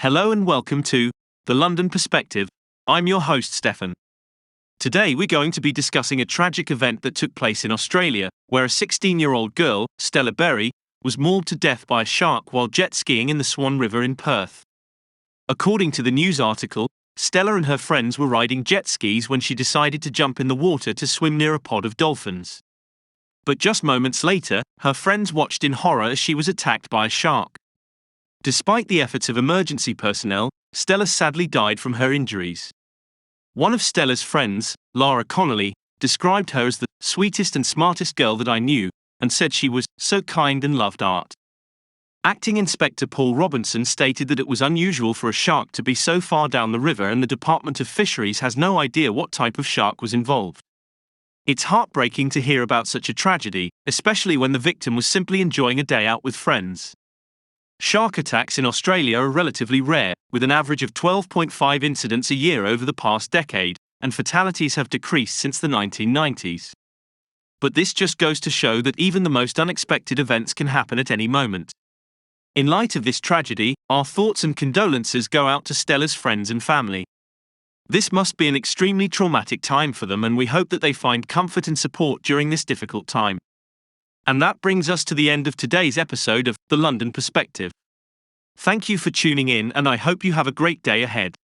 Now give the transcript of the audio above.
Hello and welcome to The London Perspective. I'm your host, Stefan. Today we're going to be discussing a tragic event that took place in Australia, where a 16-year-old girl, Stella Berry, was mauled to death by a shark while jet skiing in the Swan River in Perth. According to the news article, Stella and her friends were riding jet skis when she decided to jump in the water to swim near a pod of dolphins. But just moments later, her friends watched in horror as she was attacked by a shark. Despite the efforts of emergency personnel, Stella sadly died from her injuries. One of Stella's friends, Lara Connolly, described her as the sweetest and smartest girl that I knew, and said she was so kind and loved art. Acting Inspector Paul Robinson stated that it was unusual for a shark to be so far down the river, and the Department of Fisheries has no idea what type of shark was involved. It's heartbreaking to hear about such a tragedy, especially when the victim was simply enjoying a day out with friends. Shark attacks in Australia are relatively rare, with an average of 12.5 incidents a year over the past decade, and fatalities have decreased since the 1990s. But this just goes to show that even the most unexpected events can happen at any moment. In light of this tragedy, our thoughts and condolences go out to Stella's friends and family. This must be an extremely traumatic time for them, and we hope that they find comfort and support during this difficult time. And that brings us to the end of today's episode of The London Perspective. Thank you for tuning in, and I hope you have a great day ahead.